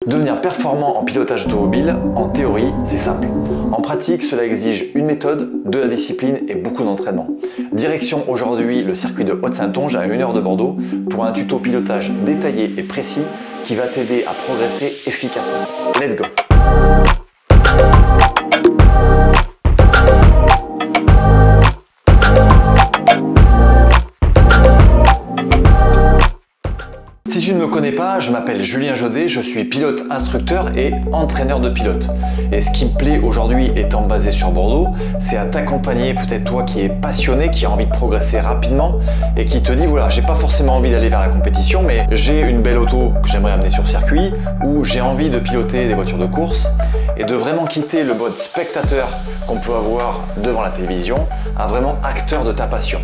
Devenir performant en pilotage automobile, en théorie, c'est simple. En pratique, cela exige une méthode, de la discipline et beaucoup d'entraînement. Direction aujourd'hui le circuit de Haute-Saintonge à 1 heure de Bordeaux pour un tuto pilotage détaillé et précis qui va t'aider à progresser efficacement. Let's go! Si tu ne me connais pas, je m'appelle Julien Jaudet, je suis pilote instructeur et entraîneur de pilote. Et ce qui me plaît aujourd'hui étant basé sur Bordeaux, c'est à t'accompagner, peut-être toi qui es passionné, qui a envie de progresser rapidement et qui te dit voilà, j'ai pas forcément envie d'aller vers la compétition, mais j'ai une belle auto que j'aimerais amener sur circuit ou j'ai envie de piloter des voitures de course et de vraiment quitter le mode spectateur qu'on peut avoir devant la télévision à vraiment acteur de ta passion.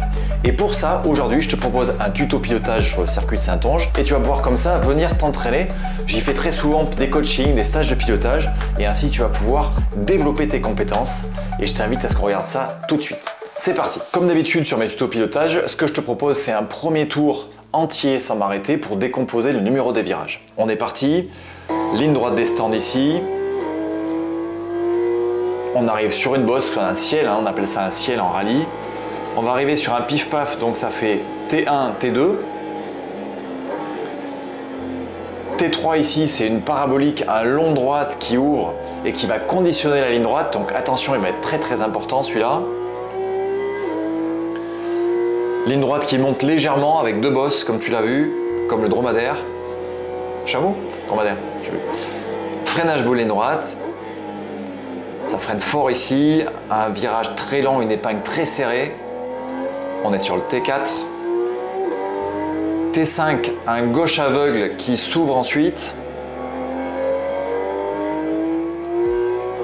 Et pour ça, aujourd'hui, je te propose un tuto pilotage sur le circuit de Saintonge et tu vas pouvoir comme ça venir t'entraîner. J'y fais très souvent des coachings, des stages de pilotage et ainsi tu vas pouvoir développer tes compétences et je t'invite à ce qu'on regarde ça tout de suite. C'est parti! Comme d'habitude sur mes tutos pilotage, ce que je te propose c'est un premier tour entier sans m'arrêter pour décomposer le numéro des virages. On est parti, ligne droite des stands ici. On arrive sur une bosse, un ciel, on appelle ça un ciel en rallye. On va arriver sur un pif-paf, donc ça fait T1, T2. T3 ici, c'est une parabolique, un long droite qui ouvre et qui va conditionner la ligne droite. Donc attention, il va être très important celui-là. Ligne droite qui monte légèrement avec deux bosses, comme tu l'as vu, comme le dromadaire. Chameau? Dromadaire, j'ai vu. Freinage boule ligne droite. Ça freine fort ici, un virage très lent, une épingle très serrée. On est sur le T4. T5, un gauche aveugle qui s'ouvre ensuite.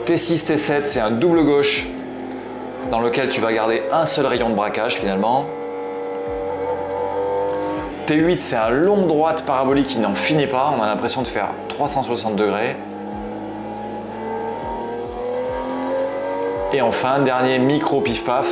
T6, T7, c'est un double gauche dans lequel tu vas garder un seul rayon de braquage finalement. T8, c'est un long droite parabolique qui n'en finit pas. On a l'impression de faire 360 degrés. Et enfin, dernier micro pif-paf.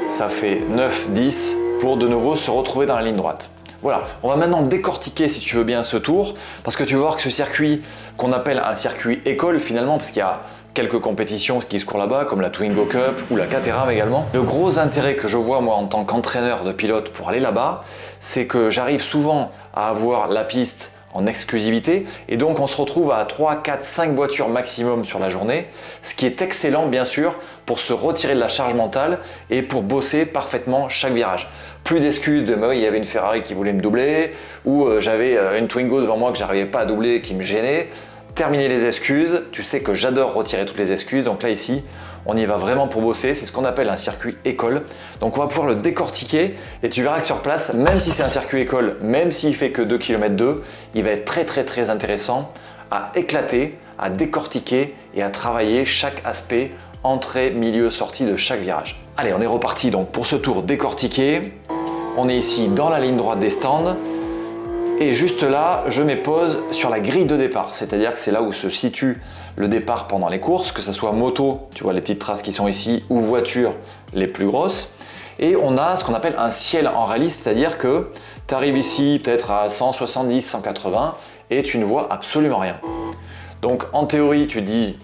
Ça fait 9, 10 pour de nouveau se retrouver dans la ligne droite. Voilà, on va maintenant décortiquer si tu veux bien ce tour parce que tu vas voir que ce circuit qu'on appelle un circuit école finalement parce qu'il y a quelques compétitions qui se courent là-bas comme la Twingo Cup ou la Caterham également. Le gros intérêt que je vois moi en tant qu'entraîneur de pilote pour aller là-bas, c'est que j'arrive souvent à avoir la piste en exclusivité et donc on se retrouve à 3, 4, 5 voitures maximum sur la journée, ce qui est excellent bien sûr pour se retirer de la charge mentale et pour bosser parfaitement chaque virage. Plus d'excuses de il y avait une Ferrari qui voulait me doubler ou j'avais une Twingo devant moi que j'arrivais pas à doubler qui me gênait. Terminer les excuses, tu sais que j'adore retirer toutes les excuses, donc là ici on y va vraiment pour bosser, c'est ce qu'on appelle un circuit école. Donc on va pouvoir le décortiquer et tu verras que sur place, même si c'est un circuit école, même s'il fait que 2,2 km, il va être très intéressant à éclater, à décortiquer et à travailler chaque aspect, entrée, milieu, sortie de chaque virage. Allez, on est reparti donc pour ce tour décortiqué. On est ici dans la ligne droite des stands. Et juste là, je me pose sur la grille de départ, c'est-à-dire que c'est là où se situe le départ pendant les courses, que ce soit moto, tu vois les petites traces qui sont ici, ou voiture les plus grosses. Et on a ce qu'on appelle un ciel en rallye, c'est-à-dire que tu arrives ici peut-être à 170, 180 et tu ne vois absolument rien. Donc en théorie, tu dis,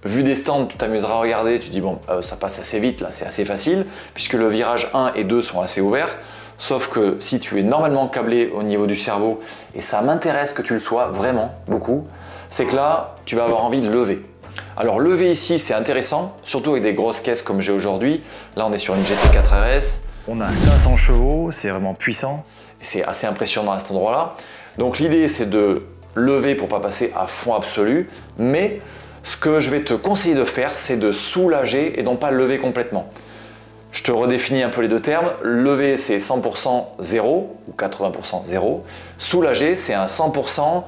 vu des stands, tu t'amuseras à regarder, tu dis bon, ça passe assez vite, là c'est assez facile, puisque le virage 1 et 2 sont assez ouverts. Sauf que si tu es normalement câblé au niveau du cerveau, et ça m'intéresse que tu le sois vraiment beaucoup, c'est que là, tu vas avoir envie de lever. Alors lever ici, c'est intéressant, surtout avec des grosses caisses comme j'ai aujourd'hui. Là, on est sur une GT4 RS. On a 500 chevaux, c'est vraiment puissant. Et c'est assez impressionnant à cet endroit-là. Donc l'idée, c'est de lever pour ne pas passer à fond absolu. Mais ce que je vais te conseiller de faire, c'est de soulager et non pas lever complètement. Je te redéfinis un peu les deux termes. Lever, c'est 100% 0 ou 80% 0. Soulager, c'est un 100%,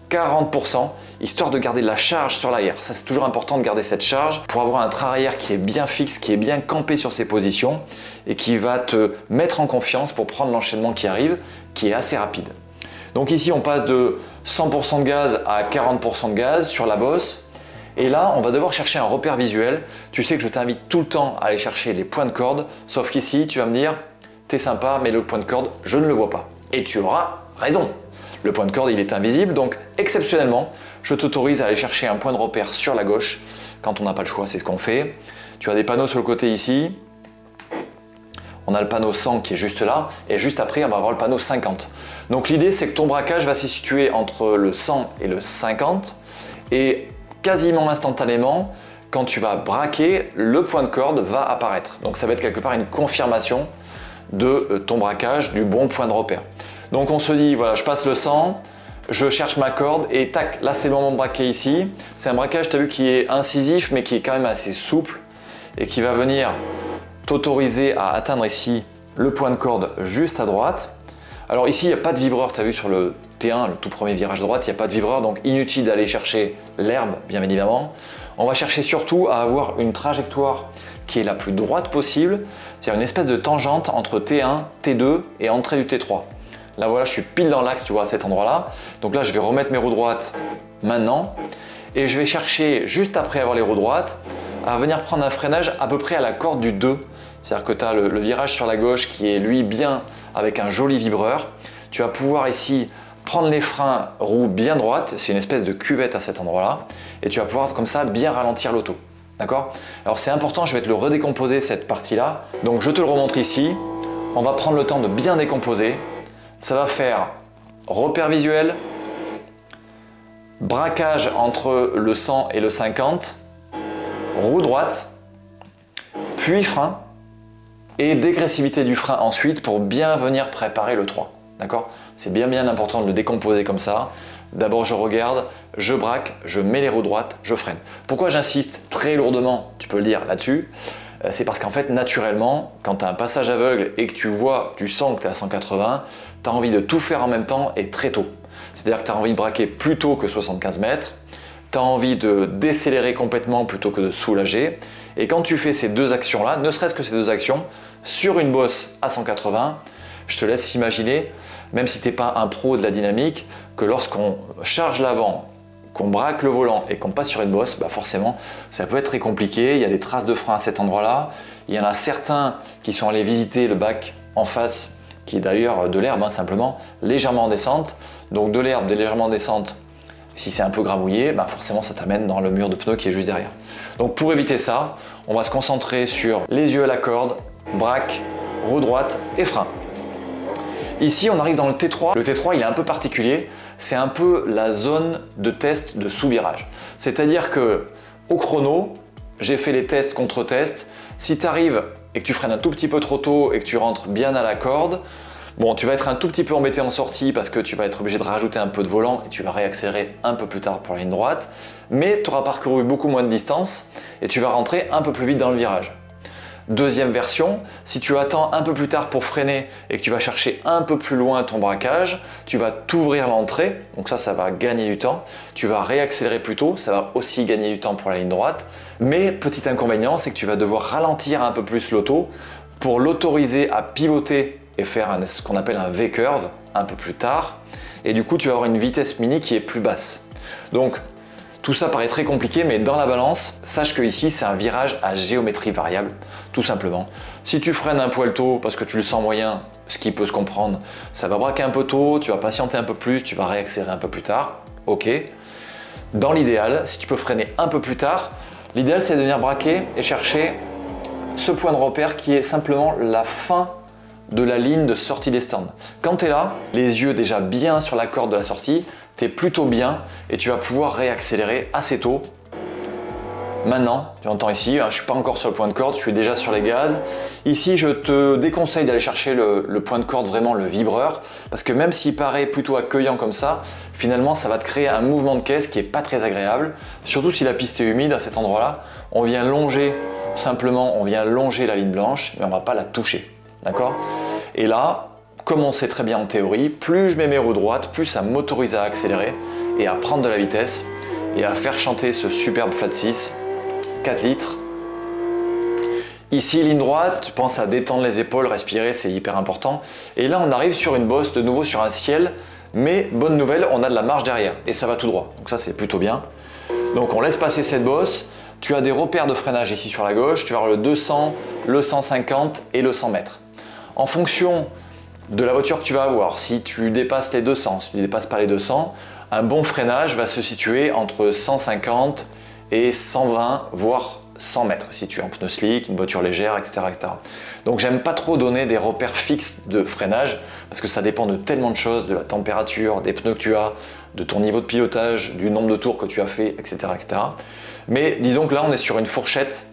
40%, histoire de garder de la charge sur l'arrière. Ça, c'est toujours important de garder cette charge pour avoir un train arrière qui est bien fixe, qui est bien campé sur ses positions et qui va te mettre en confiance pour prendre l'enchaînement qui arrive, qui est assez rapide. Donc ici, on passe de 100% de gaz à 40% de gaz sur la bosse. Et là, on va devoir chercher un repère visuel. Tu sais que je t'invite tout le temps à aller chercher les points de corde, sauf qu'ici, tu vas me dire, t'es sympa, mais le point de corde, je ne le vois pas. Et tu auras raison. Le point de corde, il est invisible, donc exceptionnellement, je t'autorise à aller chercher un point de repère sur la gauche. Quand on n'a pas le choix, c'est ce qu'on fait. Tu as des panneaux sur le côté ici. On a le panneau 100 qui est juste là, et juste après, on va avoir le panneau 50. Donc l'idée, c'est que ton braquage va se situer entre le 100 et le 50, et quasiment instantanément, quand tu vas braquer, le point de corde va apparaître. Donc ça va être quelque part une confirmation de ton braquage, du bon point de repère. Donc on se dit, voilà, je passe le 100, je cherche ma corde, et tac, là c'est le moment de braquer ici. C'est un braquage, tu as vu, qui est incisif, mais qui est quand même assez souple, et qui va venir t'autoriser à atteindre ici le point de corde juste à droite. Alors ici, il n'y a pas de vibreur, tu as vu sur le T1, le tout premier virage de droite, il n'y a pas de vibreur, donc inutile d'aller chercher l'herbe, bien évidemment. On va chercher surtout à avoir une trajectoire qui est la plus droite possible, c'est-à-dire une espèce de tangente entre T1, T2 et entrée du T3. Là voilà, je suis pile dans l'axe, tu vois, à cet endroit-là. Donc là, je vais remettre mes roues droites maintenant, et je vais chercher, juste après avoir les roues droites, à venir prendre un freinage à peu près à la corde du 2. C'est-à-dire que tu as le virage sur la gauche qui est lui bien avec un joli vibreur. Tu vas pouvoir ici prendre les freins roues bien droites, c'est une espèce de cuvette à cet endroit-là, et tu vas pouvoir comme ça bien ralentir l'auto. D'accord? Alors c'est important, je vais te le redécomposer cette partie-là. Donc je te le remontre ici. On va prendre le temps de bien décomposer. Ça va faire repère visuel, braquage entre le 100 et le 50, roue droite, puis frein, et dégressivité du frein ensuite pour bien venir préparer le 3. D'accord? C'est bien important de le décomposer comme ça. D'abord je regarde, je braque, je mets les roues droites, je freine. Pourquoi j'insiste très lourdement, tu peux le dire là-dessus, c'est parce qu'en fait naturellement, quand tu as un passage aveugle et que tu sens que tu es à 180, tu as envie de tout faire en même temps et très tôt. C'est-à-dire que tu as envie de braquer plus tôt que 75 mètres, tu as envie de décélérer complètement plutôt que de soulager. Et quand tu fais ces deux actions-là, ne serait-ce que ces deux actions, sur une bosse à 180, je te laisse imaginer, même si tu n'es pas un pro de la dynamique, que lorsqu'on charge l'avant, qu'on braque le volant et qu'on passe sur une bosse, bah forcément, ça peut être très compliqué. Il y a des traces de frein à cet endroit-là. Il y en a certains qui sont allés visiter le bac en face, qui est d'ailleurs de l'herbe, simplement, légèrement en descente. Donc de l'herbe légèrement en descente, si c'est un peu gravouillé, bah forcément ça t'amène dans le mur de pneus qui est juste derrière. Donc pour éviter ça, on va se concentrer sur les yeux à la corde, braque, roue droite et frein. Ici, on arrive dans le T3. Le T3, il est un peu particulier. C'est un peu la zone de test de sous-virage. C'est-à-dire que au chrono, j'ai fait les tests contre tests. Si tu arrives et que tu freines un tout petit peu trop tôt et que tu rentres bien à la corde, bon, tu vas être un tout petit peu embêté en sortie parce que tu vas être obligé de rajouter un peu de volant et tu vas réaccélérer un peu plus tard pour la ligne droite. Mais tu auras parcouru beaucoup moins de distance et tu vas rentrer un peu plus vite dans le virage. Deuxième version, si tu attends un peu plus tard pour freiner et que tu vas chercher un peu plus loin ton braquage, tu vas t'ouvrir l'entrée, donc ça va gagner du temps. Tu vas réaccélérer plus tôt, ça va aussi gagner du temps pour la ligne droite. Mais petit inconvénient, c'est que tu vas devoir ralentir un peu plus l'auto pour l'autoriser à pivoter et faire ce qu'on appelle un V-curve un peu plus tard. Et du coup, tu vas avoir une vitesse mini qui est plus basse. Donc, tout ça paraît très compliqué, mais dans la balance, sache que ici, c'est un virage à géométrie variable, tout simplement. Si tu freines un poil tôt parce que tu le sens moyen, ce qui peut se comprendre, ça va braquer un peu tôt, tu vas patienter un peu plus, tu vas réaccélérer un peu plus tard, ok. Dans l'idéal, si tu peux freiner un peu plus tard, l'idéal c'est de venir braquer et chercher ce point de repère qui est simplement la fin de la ligne de sortie des stands. Quand tu es là, les yeux déjà bien sur la corde de la sortie, tu es plutôt bien et tu vas pouvoir réaccélérer assez tôt. Maintenant, tu entends ici, je ne suis pas encore sur le point de corde, je suis déjà sur les gaz. Ici, je te déconseille d'aller chercher le point de corde, vraiment le vibreur, parce que même s'il paraît plutôt accueillant comme ça, finalement, ça va te créer un mouvement de caisse qui n'est pas très agréable. Surtout si la piste est humide à cet endroit-là, on vient longer, simplement, on vient longer la ligne blanche, mais on ne va pas la toucher. D'accord? Et là, comme on sait très bien en théorie, plus je mets mes roues droites, plus ça m'autorise à accélérer et à prendre de la vitesse et à faire chanter ce superbe flat 6, 4 litres. Ici, ligne droite, pense à détendre les épaules, respirer, c'est hyper important. Et là, on arrive sur une bosse, de nouveau sur un ciel, mais bonne nouvelle, on a de la marge derrière et ça va tout droit. Donc ça, c'est plutôt bien. Donc on laisse passer cette bosse. Tu as des repères de freinage ici sur la gauche, tu vas avoir le 200, le 150 et le 100 mètres. En fonction de la voiture que tu vas avoir, si tu dépasses les 200, si tu ne dépasses pas les 200, Un bon freinage va se situer entre 150 et 120, voire 100 mètres, si tu es en pneu slick, une voiture légère, etc. etc. Donc j'aime pas trop donner des repères fixes de freinage, parce que ça dépend de tellement de choses, de la température, des pneus que tu as, de ton niveau de pilotage, du nombre de tours que tu as fait, etc. etc. Mais disons que là on est sur une fourchette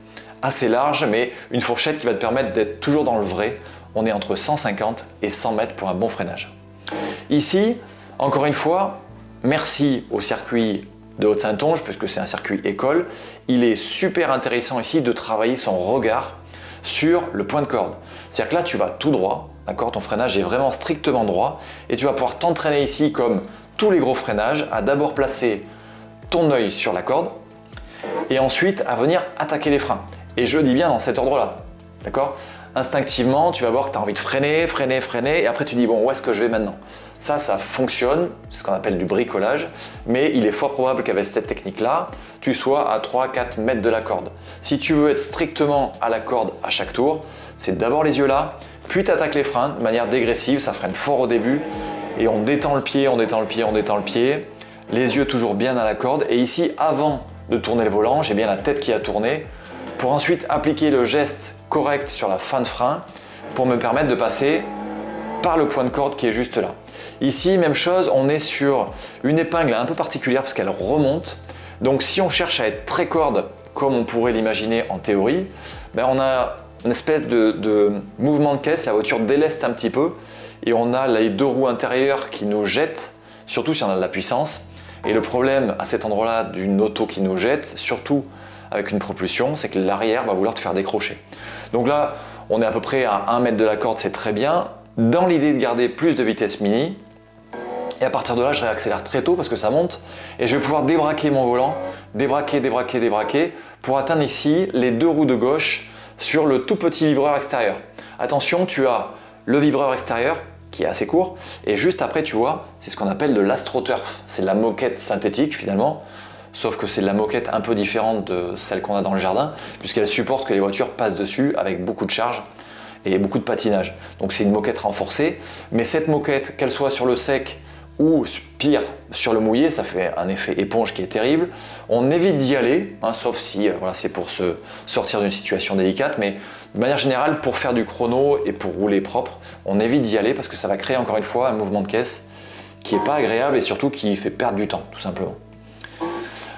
assez large, mais une fourchette qui va te permettre d'être toujours dans le vrai. On est entre 150 et 100 mètres pour un bon freinage. Ici, encore une fois, merci au circuit de Haute-Saintonge, puisque c'est un circuit école, il est super intéressant ici de travailler son regard sur le point de corde. C'est-à-dire que là, tu vas tout droit, d'accord, ton freinage est vraiment strictement droit, et tu vas pouvoir t'entraîner ici, comme tous les gros freinages, à d'abord placer ton œil sur la corde, et ensuite à venir attaquer les freins. Et je dis bien dans cet ordre-là, d'accord? Instinctivement, tu vas voir que tu as envie de freiner, freiner, freiner, et après tu dis, bon, où est-ce que je vais maintenant? Ça fonctionne, c'est ce qu'on appelle du bricolage, mais il est fort probable qu'avec cette technique-là, tu sois à 3-4 mètres de la corde. Si tu veux être strictement à la corde à chaque tour, c'est d'abord les yeux là, puis tu attaques les freins de manière dégressive, ça freine fort au début, et on détend le pied, on détend le pied, on détend le pied, les yeux toujours bien à la corde, et ici, avant de tourner le volant, j'ai bien la tête qui a tourné, pour ensuite appliquer le geste correct sur la fin de frein, pour me permettre de passer par le point de corde qui est juste là. Ici, même chose, on est sur une épingle un peu particulière parce qu'elle remonte. Donc si on cherche à être très corde, comme on pourrait l'imaginer en théorie, ben on a une espèce de mouvement de caisse, la voiture déleste un petit peu, et on a les deux roues intérieures qui nous jettent, surtout si on a de la puissance. Et le problème à cet endroit-là d'une auto qui nous jette, surtout avec une propulsion, c'est que l'arrière va vouloir te faire décrocher. Donc là, on est à peu près à 1 mètre de la corde, c'est très bien. Dans l'idée de garder plus de vitesse mini, et à partir de là, je réaccélère très tôt parce que ça monte, et je vais pouvoir débraquer mon volant, débraquer, débraquer, débraquer, pour atteindre ici les deux roues de gauche sur le tout petit vibreur extérieur. Attention, tu as le vibreur extérieur qui est assez court, et juste après, tu vois, c'est ce qu'on appelle de l'astroturf. C'est de la moquette synthétique finalement, sauf que c'est de la moquette un peu différente de celle qu'on a dans le jardin, puisqu'elle supporte que les voitures passent dessus avec beaucoup de charge et beaucoup de patinage. Donc c'est une moquette renforcée, mais cette moquette, qu'elle soit sur le sec ou pire sur le mouillé, ça fait un effet éponge qui est terrible. On évite d'y aller, hein, sauf si voilà, c'est pour se sortir d'une situation délicate, mais de manière générale, pour faire du chrono et pour rouler propre, on évite d'y aller parce que ça va créer encore une fois un mouvement de caisse qui n'est pas agréable et surtout qui fait perdre du temps, tout simplement.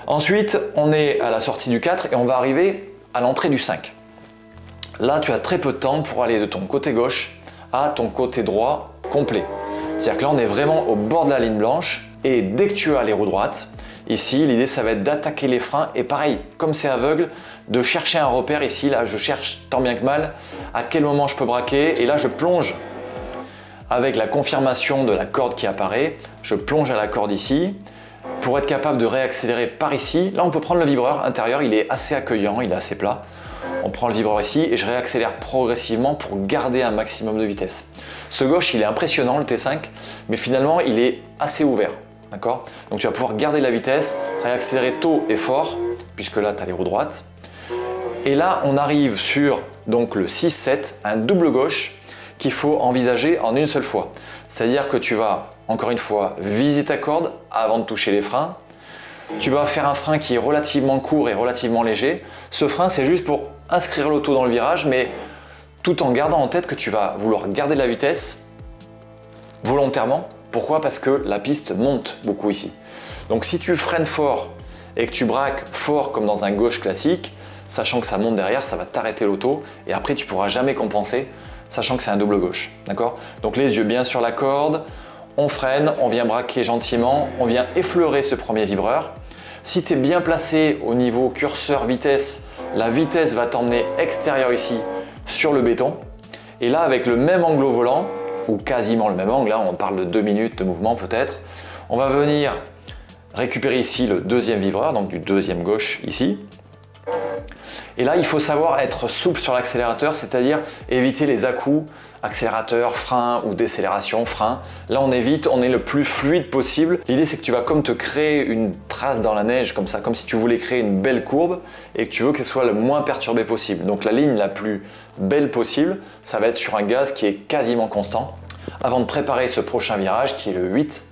Ensuite, on est à la sortie du 4 et on va arriver à l'entrée du 5. Là, tu as très peu de temps pour aller de ton côté gauche à ton côté droit complet. C'est-à-dire que là, on est vraiment au bord de la ligne blanche et dès que tu as les roues droites, ici, l'idée, ça va être d'attaquer les freins et pareil, comme c'est aveugle, de chercher un repère ici. Là, je cherche tant bien que mal à quel moment je peux braquer et là, je plonge avec la confirmation de la corde qui apparaît. Je plonge à la corde ici pour être capable de réaccélérer par ici. Là, on peut prendre le vibreur intérieur, il est assez accueillant, il est assez plat. On prend le vibreur ici et je réaccélère progressivement pour garder un maximum de vitesse. Ce gauche, il est impressionnant, le T5, mais finalement, il est assez ouvert. D'accord ? Donc tu vas pouvoir garder la vitesse, réaccélérer tôt et fort, puisque là, tu as les roues droites. Et là, on arrive sur donc, le 6-7, un double gauche qu'il faut envisager en une seule fois. C'est-à-dire que tu vas, encore une fois, viser ta corde avant de toucher les freins. Tu vas faire un frein qui est relativement court et relativement léger. Ce frein, c'est juste pour inscrire l'auto dans le virage, mais tout en gardant en tête que tu vas vouloir garder de la vitesse volontairement. Pourquoi? Parce que la piste monte beaucoup ici. Donc si tu freines fort et que tu braques fort comme dans un gauche classique, sachant que ça monte derrière, ça va t'arrêter l'auto et après tu pourras jamais compenser, sachant que c'est un double gauche. D'accord? Donc les yeux bien sur la corde, on freine, on vient braquer gentiment, on vient effleurer ce premier vibreur. Si tu es bien placé au niveau curseur vitesse, la vitesse va t'emmener extérieur ici sur le béton. Et là, avec le même angle au volant, ou quasiment le même angle, là, on parle de 2 minutes de mouvement peut-être, on va venir récupérer ici le deuxième vibreur, donc du deuxième gauche ici. Et là, il faut savoir être souple sur l'accélérateur, c'est-à-dire éviter les à-coups, accélérateur, frein ou décélération, frein. Là, on évite, on est le plus fluide possible. L'idée, c'est que tu vas comme te créer une trace dans la neige, comme ça, comme si tu voulais créer une belle courbe et que tu veux qu'elle soit le moins perturbée possible. Donc la ligne la plus belle possible, ça va être sur un gaz qui est quasiment constant. Avant de préparer ce prochain virage, qui est le 8,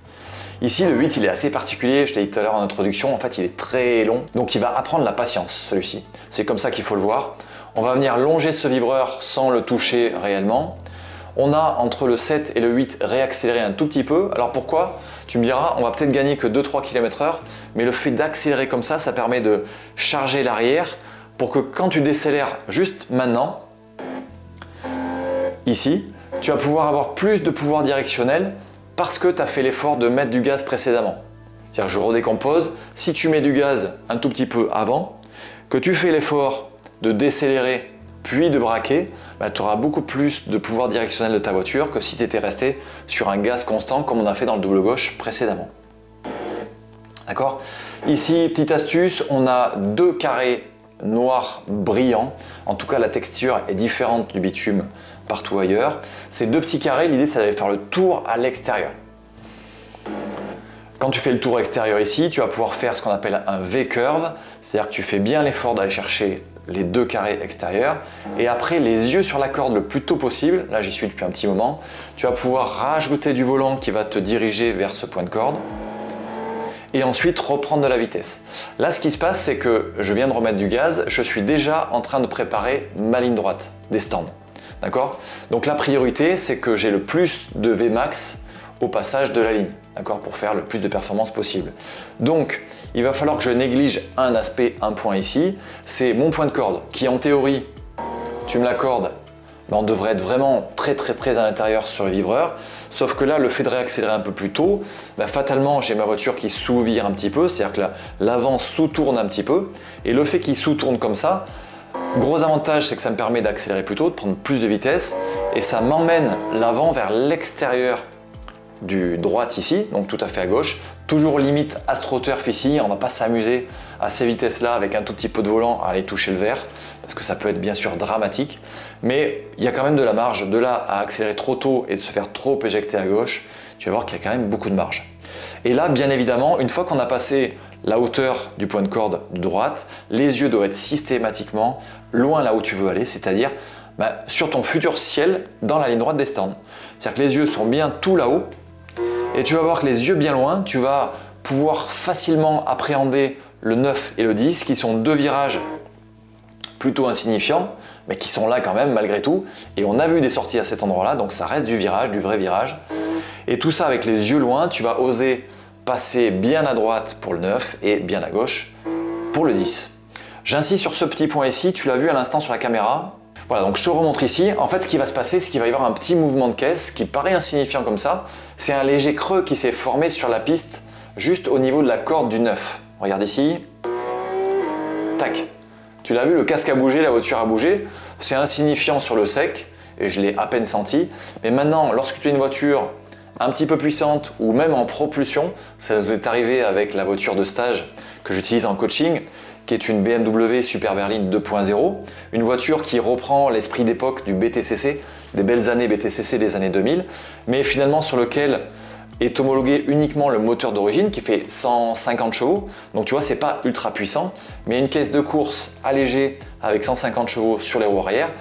Ici, le 8, il est assez particulier, je t'ai dit tout à l'heure en introduction, en fait, il est très long, donc il va apprendre la patience, celui-ci. C'est comme ça qu'il faut le voir. On va venir longer ce vibreur sans le toucher réellement. On a entre le 7 et le 8 réaccéléré un tout petit peu. Alors pourquoi? Tu me diras, on va peut-être gagner que 2-3 km/h, mais le fait d'accélérer comme ça permet de charger l'arrière pour que quand tu décélères juste maintenant, ici, tu vas pouvoir avoir plus de pouvoir directionnel parce que tu as fait l'effort de mettre du gaz précédemment. C'est-à-dire que je redécompose, si tu mets du gaz un tout petit peu avant, que tu fais l'effort de décélérer puis de braquer, tu auras beaucoup plus de pouvoir directionnel de ta voiture que si tu étais resté sur un gaz constant comme on a fait dans le double gauche précédemment. D'accord? Ici, petite astuce, on a 2 carrés noirs brillants. En tout cas, la texture est différente du bitume partout ailleurs. Ces 2 petits carrés, l'idée c'est d'aller faire le tour à l'extérieur. Quand tu fais le tour extérieur ici, tu vas pouvoir faire ce qu'on appelle un V-curve, c'est-à-dire que tu fais bien l'effort d'aller chercher les 2 carrés extérieurs et après les yeux sur la corde le plus tôt possible, là j'y suis depuis un petit moment, tu vas pouvoir rajouter du volant qui va te diriger vers ce point de corde et ensuite reprendre de la vitesse. Là ce qui se passe c'est que je viens de remettre du gaz, je suis déjà en train de préparer ma ligne droite des stands. D'accord? Donc la priorité c'est que j'ai le plus de Vmax au passage de la ligne, d'accord, pour faire le plus de performance possible. Donc, il va falloir que je néglige un aspect, un point ici, c'est mon point de corde, qui en théorie, tu me l'accordes, on devrait être vraiment très à l'intérieur sur le vibreur, sauf que là, le fait de réaccélérer un peu plus tôt, fatalement, j'ai ma voiture qui sous-vire un petit peu, c'est-à-dire que l'avant sous-tourne un petit peu, et le fait qu'il sous-tourne comme ça, gros avantage, c'est que ça me permet d'accélérer plus tôt, de prendre plus de vitesse, et ça m'emmène l'avant vers l'extérieur du droite ici, donc tout à fait à gauche, toujours limite astroturf ici, on ne va pas s'amuser à ces vitesses là avec un tout petit peu de volant à aller toucher le verre, parce que ça peut être bien sûr dramatique, mais il y a quand même de la marge, de là à accélérer trop tôt et de se faire trop éjecter à gauche, tu vas voir qu'il y a quand même beaucoup de marge. Et là bien évidemment, une fois qu'on a passé la hauteur du point de corde de droite, les yeux doivent être systématiquement loin là où tu veux aller, c'est-à-dire sur ton futur ciel dans la ligne droite des stands. C'est-à-dire que les yeux sont bien tout là-haut, et tu vas voir que les yeux bien loin, tu vas pouvoir facilement appréhender le 9 et le 10, qui sont 2 virages plutôt insignifiants, mais qui sont là quand même malgré tout. Et on a vu des sorties à cet endroit-là, donc ça reste du virage, du vrai virage. Et tout ça avec les yeux loin, tu vas oser passer bien à droite pour le 9 et bien à gauche pour le 10. J'insiste sur ce petit point ici, tu l'as vu à l'instant sur la caméra. Voilà, donc je te remontre ici. En fait, ce qui va se passer, c'est qu'il va y avoir un petit mouvement de caisse qui paraît insignifiant comme ça. C'est un léger creux qui s'est formé sur la piste, juste au niveau de la corde du 9. Regarde ici. Tac. Tu l'as vu, le casque a bougé, la voiture a bougé. C'est insignifiant sur le sec, et je l'ai à peine senti. Mais maintenant, lorsque tu as une voiture un petit peu puissante, ou même en propulsion, ça nous est arrivé avec la voiture de stage que j'utilise en coaching, qui est une BMW Super Berline 2.0, une voiture qui reprend l'esprit d'époque du BTCC, des belles années BTCC des années 2000, mais finalement sur lequel est homologué uniquement le moteur d'origine qui fait 150 chevaux, donc tu vois c'est pas ultra puissant, mais une caisse de course allégée avec 150 chevaux sur les roues arrière,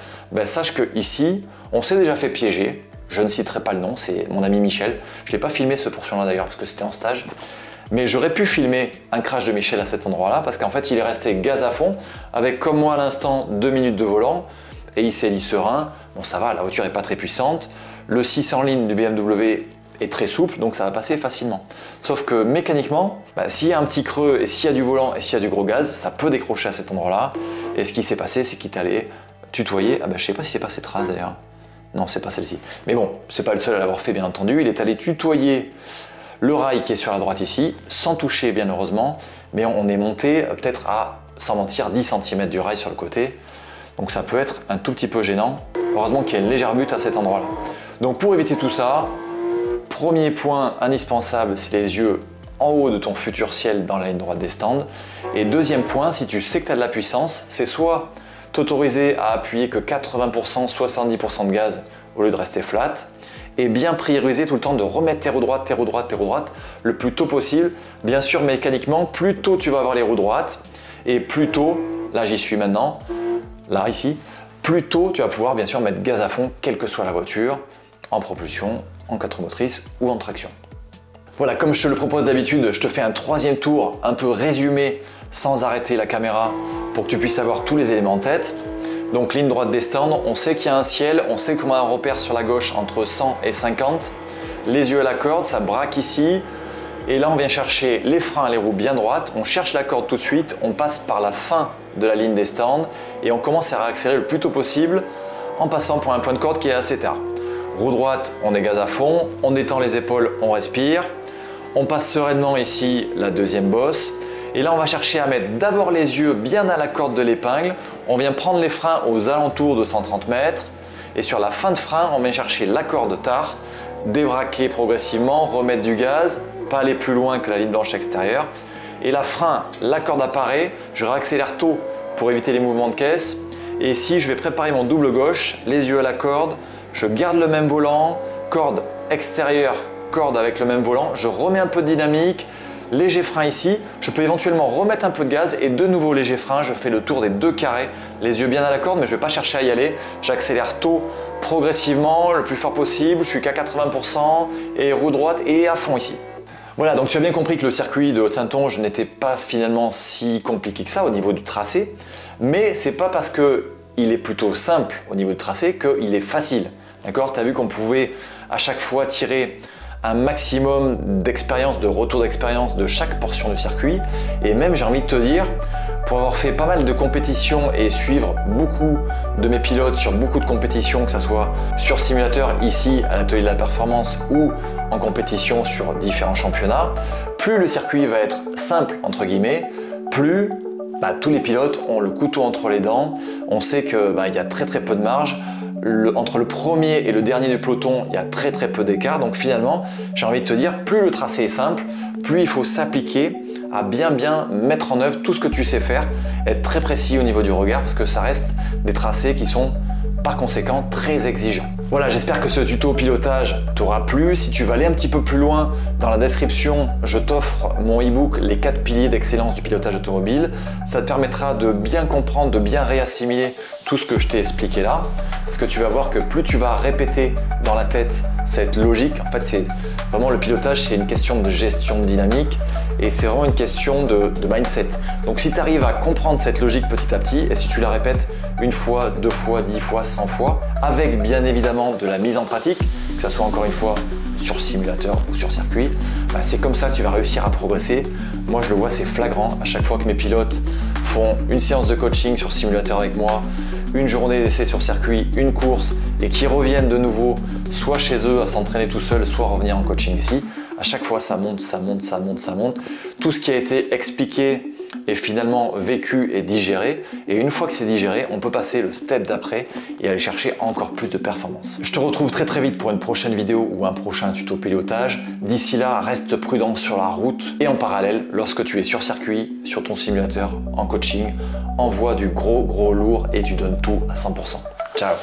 sache que ici on s'est déjà fait piéger, je ne citerai pas le nom, c'est mon ami Michel, je ne l'ai pas filmé ce portion-là d'ailleurs parce que c'était en stage, mais j'aurais pu filmer un crash de Michel à cet endroit-là parce qu'en fait il est resté gaz à fond avec comme moi à l'instant 2 minutes de volant et il s'est dit serein, bon ça va, la voiture n'est pas très puissante, le 600 ligne du BMW est très souple donc ça va passer facilement. Sauf que mécaniquement, s'il y a un petit creux et s'il y a du volant et s'il y a du gros gaz, ça peut décrocher à cet endroit-là et ce qui s'est passé c'est qu'il t'allait tutoyer, je sais pas si c'est pas cette trace d'ailleurs, non c'est pas celle-ci, mais bon c'est pas le seul à l'avoir fait bien entendu, il est allé tutoyer le rail qui est sur la droite ici, sans toucher bien heureusement, mais on est monté peut-être à, sans mentir, 10 cm du rail sur le côté. Donc ça peut être un tout petit peu gênant. Heureusement qu'il y a une légère butte à cet endroit-là. Donc pour éviter tout ça, premier point indispensable, c'est les yeux en haut de ton futur ciel dans la ligne droite des stands. Et deuxième point, si tu sais que tu as de la puissance, c'est soit t'autoriser à appuyer que 80%, 70% de gaz au lieu de rester flat, et bien prioriser tout le temps de remettre tes roues droites le plus tôt possible. Bien sûr, mécaniquement, plus tôt tu vas avoir les roues droites et plus tôt, là j'y suis maintenant, là ici, plus tôt tu vas pouvoir bien sûr mettre gaz à fond, quelle que soit la voiture, en propulsion, en 4 roues motrices ou en traction. Voilà, comme je te le propose d'habitude, je te fais un troisième tour un peu résumé sans arrêter la caméra pour que tu puisses avoir tous les éléments en tête. Donc ligne droite des stands, on sait qu'il y a un ciel, on sait qu'on a un repère sur la gauche entre 100 et 50. Les yeux à la corde, ça braque ici. Et là on vient chercher les freins et les roues bien droites, on cherche la corde tout de suite, on passe par la fin de la ligne des stands et on commence à réaccélérer le plus tôt possible en passant pour un point de corde qui est assez tard. Roue droite, on est gaz à fond, on détend les épaules, on respire. On passe sereinement ici la deuxième bosse. Et là on va chercher à mettre d'abord les yeux bien à la corde de l'épingle. On vient prendre les freins aux alentours de 130 mètres. Et sur la fin de frein, on vient chercher la corde tard, débraquer progressivement, remettre du gaz, pas aller plus loin que la ligne blanche extérieure. Et la frein, la corde apparaît, je réaccélère tôt pour éviter les mouvements de caisse. Et ici, je vais préparer mon double gauche, les yeux à la corde, je garde le même volant, corde extérieure, corde avec le même volant, je remets un peu de dynamique, léger frein ici, je peux éventuellement remettre un peu de gaz et de nouveau léger frein, je fais le tour des deux carrés, les yeux bien à la corde, mais je ne vais pas chercher à y aller, j'accélère tôt, progressivement, le plus fort possible, je suis qu'à 80% et roue droite et à fond ici. Voilà, donc tu as bien compris que le circuit de Haute-Saintonge n'était pas finalement si compliqué que ça au niveau du tracé, mais c'est pas parce qu'il est plutôt simple au niveau du tracé qu'il est facile. D'accord? Tu as vu qu'on pouvait à chaque fois tirer un maximum d'expérience, de retour d'expérience de chaque portion du circuit. Et même, j'ai envie de te dire, pour avoir fait pas mal de compétitions et suivre beaucoup de mes pilotes sur beaucoup de compétitions, que ce soit sur simulateur ici à l'atelier de la performance ou en compétition sur différents championnats, plus le circuit va être simple entre guillemets, plus tous les pilotes ont le couteau entre les dents. On sait qu'il y a très peu de marge. Entre le premier et le dernier du peloton, il y a très peu d'écart. Donc finalement, j'ai envie de te dire, plus le tracé est simple, plus il faut s'appliquer à bien mettre en œuvre tout ce que tu sais faire, être très précis au niveau du regard parce que ça reste des tracés qui sont par conséquent très exigeants. Voilà, j'espère que ce tuto pilotage t'aura plu. Si tu veux aller un petit peu plus loin, dans la description, je t'offre mon e-book Les 4 piliers d'excellence du pilotage automobile. Ça te permettra de bien comprendre, de bien réassimiler tout ce que je t'ai expliqué là. Parce que tu vas voir que plus tu vas répéter dans la tête cette logique, en fait c'est vraiment le pilotage, c'est une question de gestion de dynamique et c'est vraiment une question de mindset. Donc si tu arrives à comprendre cette logique petit à petit et si tu la répètes une fois, 2 fois, 10 fois, 100 fois, avec bien évidemment de la mise en pratique, que ce soit encore une fois sur simulateur ou sur circuit, c'est comme ça que tu vas réussir à progresser. Moi je le vois, c'est flagrant à chaque fois que mes pilotes font une séance de coaching sur simulateur avec moi, une journée d'essai sur circuit, une course et qui reviennent de nouveau soit chez eux à s'entraîner tout seul, soit revenir en coaching ici. À chaque fois ça monte, ça monte, ça monte, ça monte. Tout ce qui a été expliqué est finalement vécu et digéré. Et une fois que c'est digéré, on peut passer le step d'après et aller chercher encore plus de performance. Je te retrouve très vite pour une prochaine vidéo ou un prochain tuto pilotage. D'ici là, reste prudent sur la route et en parallèle, lorsque tu es sur circuit, sur ton simulateur, en coaching, envoie du gros lourd et tu donnes tout à 100%. Ciao!